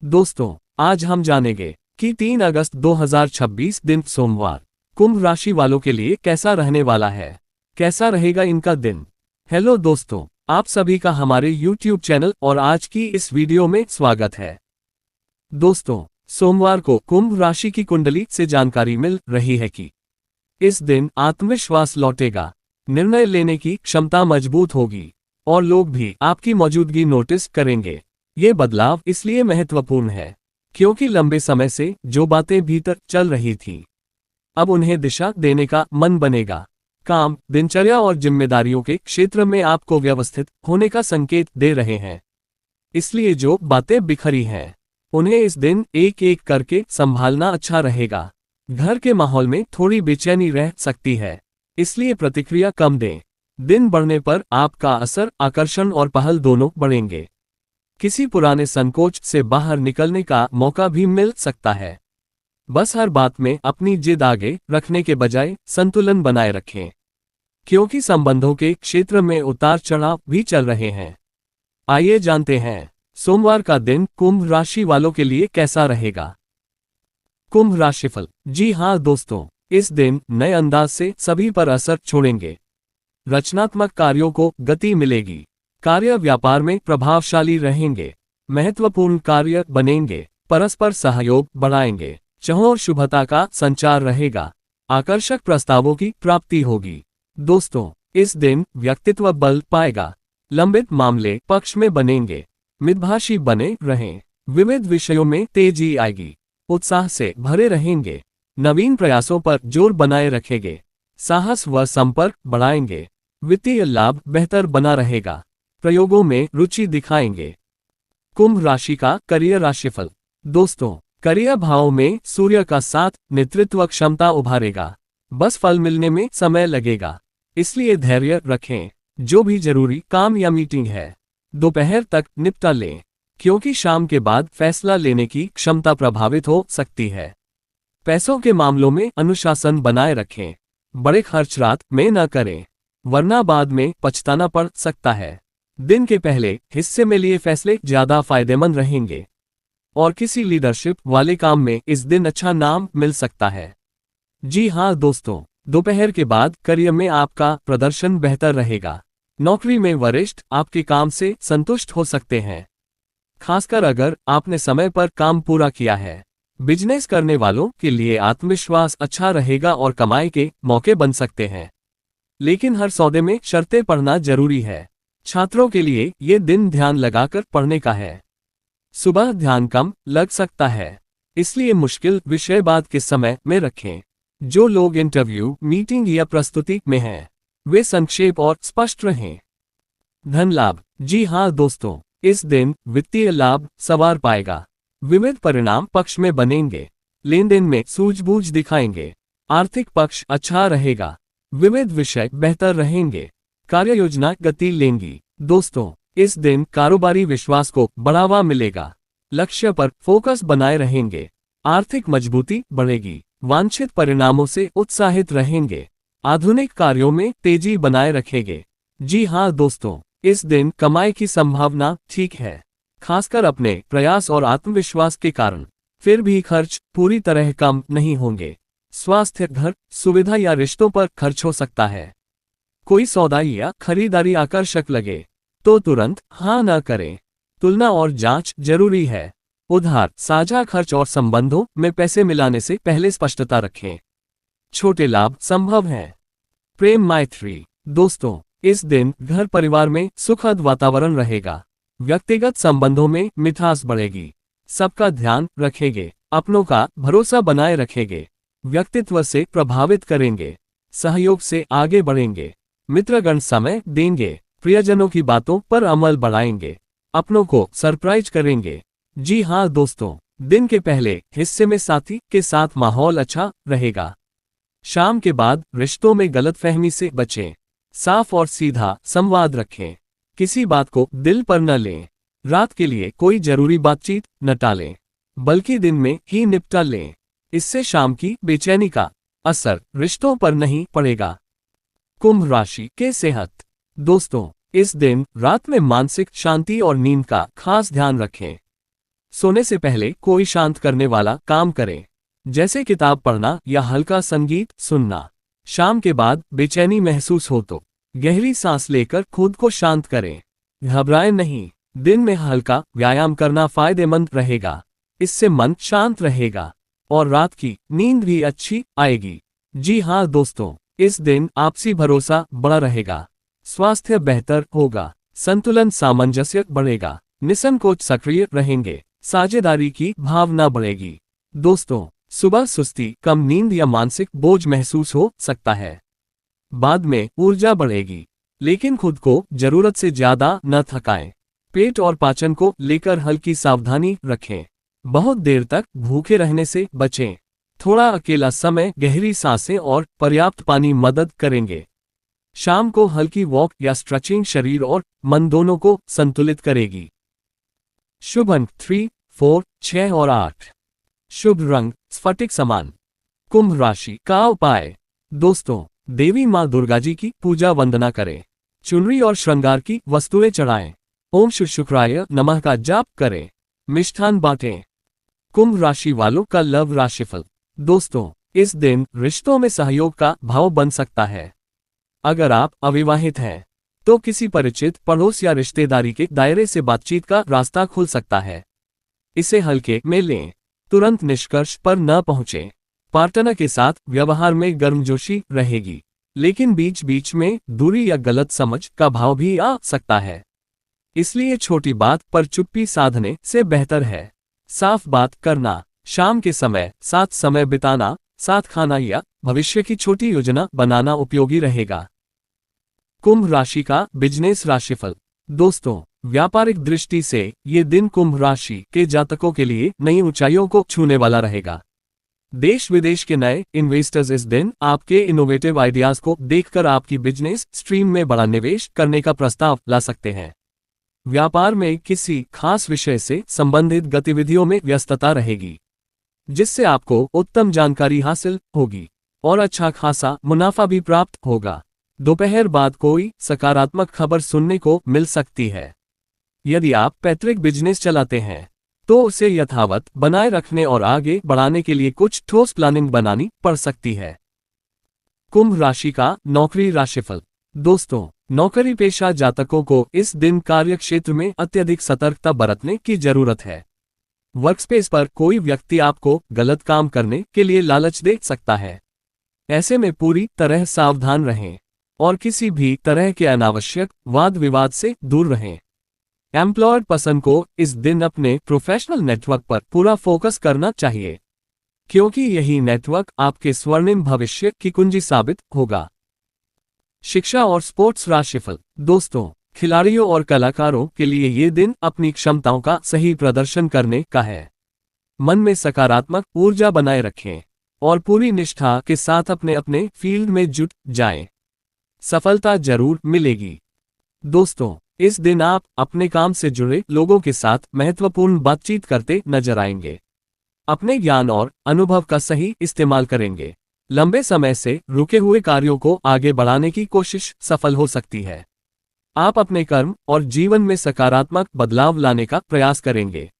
दोस्तों, आज हम जानेंगे कि 3 अगस्त 2026 दिन सोमवार कुंभ राशि वालों के लिए कैसा रहने वाला है। कैसा रहेगा इनका दिन। हेलो दोस्तों, आप सभी का हमारे YouTube चैनल और आज की इस वीडियो में स्वागत है। दोस्तों, सोमवार को कुंभ राशि की कुंडली से जानकारी मिल रही है कि इस दिन आत्मविश्वास लौटेगा, निर्णय लेने की क्षमता मजबूत होगी और लोग भी आपकी मौजूदगी नोटिस करेंगे। ये बदलाव इसलिए महत्वपूर्ण है क्योंकि लंबे समय से जो बातें भीतर चल रही थी, अब उन्हें दिशा देने का मन बनेगा। काम, दिनचर्या और जिम्मेदारियों के क्षेत्र में आपको व्यवस्थित होने का संकेत दे रहे हैं। इसलिए जो बातें बिखरी हैं, उन्हें इस दिन एक एक करके संभालना अच्छा रहेगा। घर के माहौल में थोड़ी बेचैनी रह सकती है, इसलिए प्रतिक्रिया कम दें। दिन बढ़ने पर आपका असर, आकर्षण और पहल दोनों बढ़ेंगे। किसी पुराने संकोच से बाहर निकलने का मौका भी मिल सकता है। बस हर बात में अपनी जिद आगे रखने के बजाय संतुलन बनाए रखें, क्योंकि संबंधों के क्षेत्र में उतार चढ़ाव भी चल रहे हैं। आइए जानते हैं सोमवार का दिन कुंभ राशि वालों के लिए कैसा रहेगा। कुंभ राशिफल। जी हाँ दोस्तों, इस दिन नए अंदाज से सभी पर असर छोड़ेंगे। रचनात्मक कार्यों को गति मिलेगी। कार्य व्यापार में प्रभावशाली रहेंगे। महत्वपूर्ण कार्य बनेंगे। परस्पर सहयोग बढ़ाएंगे। चाह और शुभता का संचार रहेगा। आकर्षक प्रस्तावों की प्राप्ति होगी। दोस्तों, इस दिन व्यक्तित्व बल पाएगा। लंबित मामले पक्ष में बनेंगे। मितभाषी बने रहें। विविध विषयों में तेजी आएगी। उत्साह से भरे रहेंगे। नवीन प्रयासों पर जोर बनाए रखेंगे। साहस व संपर्क बढ़ाएंगे। वित्तीय लाभ बेहतर बना रहेगा। प्रयोगों में रुचि दिखाएंगे। कुंभ राशि का करियर राशिफल। दोस्तों, करियर भाव में सूर्य का साथ नेतृत्व क्षमता उभारेगा। बस फल मिलने में समय लगेगा, इसलिए धैर्य रखें। जो भी जरूरी काम या मीटिंग है, दोपहर तक निपटा लें, क्योंकि शाम के बाद फैसला लेने की क्षमता प्रभावित हो सकती है। पैसों के मामलों में अनुशासन बनाए रखें। बड़े खर्च रात में न करें, वरना बाद में पछताना पड़ सकता है। दिन के पहले हिस्से में लिए फैसले ज्यादा फायदेमंद रहेंगे और किसी लीडरशिप वाले काम में इस दिन अच्छा नाम मिल सकता है। जी हाँ दोस्तों, दोपहर के बाद करियर में आपका प्रदर्शन बेहतर रहेगा। नौकरी में वरिष्ठ आपके काम से संतुष्ट हो सकते हैं, खासकर अगर आपने समय पर काम पूरा किया है। बिजनेस करने वालों के लिए आत्मविश्वास अच्छा रहेगा और कमाई के मौके बन सकते हैं, लेकिन हर सौदे में शर्तें पढ़ना जरूरी है। छात्रों के लिए ये दिन ध्यान लगाकर पढ़ने का है। सुबह ध्यान कम लग सकता है, इसलिए मुश्किल विषय बाद के समय में रखें। जो लोग इंटरव्यू, मीटिंग या प्रस्तुति में हैं, वे संक्षेप और स्पष्ट रहें। धन लाभ। जी हाँ दोस्तों, इस दिन वित्तीय लाभ सवार पाएगा। विविध परिणाम पक्ष में बनेंगे। लेन देन में सूझबूझ दिखाएंगे। आर्थिक पक्ष अच्छा रहेगा। विविध विषय बेहतर रहेंगे। कार्य योजना गति लेंगी। दोस्तों, इस दिन कारोबारी विश्वास को बढ़ावा मिलेगा। लक्ष्य पर फोकस बनाए रहेंगे। आर्थिक मजबूती बढ़ेगी। वांछित परिणामों से उत्साहित रहेंगे। आधुनिक कार्यों में तेजी बनाए रखेंगे। जी हाँ दोस्तों, इस दिन कमाई की संभावना ठीक है, खासकर अपने प्रयास और आत्मविश्वास के कारण। फिर भी खर्च पूरी तरह कम नहीं होंगे। स्वास्थ्य, घर, सुविधा या रिश्तों पर खर्च हो सकता है। कोई सौदा या खरीदारी आकर्षक लगे तो तुरंत हाँ न करें। तुलना और जांच जरूरी है। उधार, साझा खर्च और संबंधों में पैसे मिलाने से पहले स्पष्टता रखें। छोटे लाभ संभव हैं। प्रेम, मैत्री। दोस्तों, इस दिन घर परिवार में सुखद वातावरण रहेगा। व्यक्तिगत संबंधों में मिठास बढ़ेगी। सबका ध्यान रखेंगे। अपनों का भरोसा बनाए रखेंगे। व्यक्तित्व से प्रभावित करेंगे। सहयोग से आगे बढ़ेंगे। मित्रगण समय देंगे। प्रियजनों की बातों पर अमल बढ़ाएंगे। अपनों को सरप्राइज करेंगे। जी हाँ दोस्तों, दिन के पहले हिस्से में साथी के साथ माहौल अच्छा रहेगा। शाम के बाद रिश्तों में गलतफहमी से बचें। साफ और सीधा संवाद रखें। किसी बात को दिल पर न लें। रात के लिए कोई जरूरी बातचीत न टालें, बल्कि दिन में ही निपटा लें। इससे शाम की बेचैनी का असर रिश्तों पर नहीं पड़ेगा। कुंभ राशि के सेहत। दोस्तों, इस दिन रात में मानसिक शांति और नींद का खास ध्यान रखें। सोने से पहले कोई शांत करने वाला काम करें, जैसे किताब पढ़ना या हल्का संगीत सुनना। शाम के बाद बेचैनी महसूस हो तो गहरी सांस लेकर खुद को शांत करें। घबराएं नहीं, दिन में हल्का व्यायाम करना फायदेमंद रहेगा। इससे मन शांत रहेगा और रात की नींद भी अच्छी आएगी। जी हाँ दोस्तों, इस दिन आपसी भरोसा बड़ा रहेगा, स्वास्थ्य बेहतर होगा, संतुलन सामंजस्य बढ़ेगा, निसंकोच सक्रिय रहेंगे, साझेदारी की भावना बढ़ेगी। दोस्तों, सुबह सुस्ती, कम नींद या मानसिक बोझ महसूस हो सकता है। बाद में ऊर्जा बढ़ेगी, लेकिन खुद को जरूरत से ज्यादा न थकाएं। पेट और पाचन को लेकर हल्की सावधानी रखें। बहुत देर तक भूखे रहने से बचें। थोड़ा अकेला समय, गहरी सांसें और पर्याप्त पानी मदद करेंगे। शाम को हल्की वॉक या स्ट्रेचिंग शरीर और मन दोनों को संतुलित करेगी। शुभ अंक 3, 4, 6 और 8। शुभ रंग स्फटिक समान। कुंभ राशि का उपाय। दोस्तों, देवी मां दुर्गा जी की पूजा वंदना करें। चुनरी और श्रृंगार की वस्तुएं चढ़ाएं। ओम शुक्राय नमः का जाप करें। मिष्ठान बांटें। कुंभ राशि वालों का लव राशिफल। दोस्तों, इस दिन रिश्तों में सहयोग का भाव बन सकता है। अगर आप अविवाहित हैं तो किसी परिचित, पड़ोस या रिश्तेदारी के दायरे से बातचीत का रास्ता खुल सकता है। इसे हल्के में लें, तुरंत निष्कर्ष पर न पहुंचें। पार्टनर के साथ व्यवहार में गर्मजोशी रहेगी, लेकिन बीच बीच में दूरी या गलत समझ का भाव भी आ सकता है। इसलिए छोटी बात पर चुप्पी साधने से बेहतर है साफ बात करना। शाम के समय साथ समय बिताना, साथ खाना या भविष्य की छोटी योजना बनाना उपयोगी रहेगा। कुंभ राशि का बिजनेस राशिफल। दोस्तों, व्यापारिक दृष्टि से ये दिन कुंभ राशि के जातकों के लिए नई ऊंचाइयों को छूने वाला रहेगा। देश विदेश के नए इन्वेस्टर्स इस दिन आपके इनोवेटिव आइडियाज को देखकर आपकी बिजनेस स्ट्रीम में बड़ा निवेश करने का प्रस्ताव ला सकते हैं। व्यापार में किसी खास विषय से संबंधित गतिविधियों में व्यस्तता रहेगी, जिससे आपको उत्तम जानकारी हासिल होगी और अच्छा खासा मुनाफा भी प्राप्त होगा। दोपहर बाद कोई सकारात्मक खबर सुनने को मिल सकती है। यदि आप पैतृक बिजनेस चलाते हैं तो उसे यथावत बनाए रखने और आगे बढ़ाने के लिए कुछ ठोस प्लानिंग बनानी पड़ सकती है। कुंभ राशि का नौकरी राशिफल। दोस्तों, नौकरी पेशा जातकों को इस दिन कार्यक्षेत्र में अत्यधिक सतर्कता बरतने की जरूरत है। वर्कस्पेस पर कोई व्यक्ति आपको गलत काम करने के लिए लालच दे सकता है। ऐसे में पूरी तरह सावधान रहें और किसी भी तरह के अनावश्यक वाद विवाद से दूर रहें। एम्प्लॉयर पर्सन को इस दिन अपने प्रोफेशनल नेटवर्क पर पूरा फोकस करना चाहिए, क्योंकि यही नेटवर्क आपके स्वर्णिम भविष्य की कुंजी साबित होगा। शिक्षा और स्पोर्ट्स राशिफल। दोस्तों, खिलाड़ियों और कलाकारों के लिए ये दिन अपनी क्षमताओं का सही प्रदर्शन करने का है। मन में सकारात्मक ऊर्जा बनाए रखें और पूरी निष्ठा के साथ अपने अपने फील्ड में जुट जाएं। सफलता जरूर मिलेगी। दोस्तों, इस दिन आप अपने काम से जुड़े लोगों के साथ महत्वपूर्ण बातचीत करते नजर आएंगे। अपने ज्ञान और अनुभव का सही इस्तेमाल करेंगे। लंबे समय से रुके हुए कार्यों को आगे बढ़ाने की कोशिश सफल हो सकती है। आप अपने कर्म और जीवन में सकारात्मक बदलाव लाने का प्रयास करेंगे।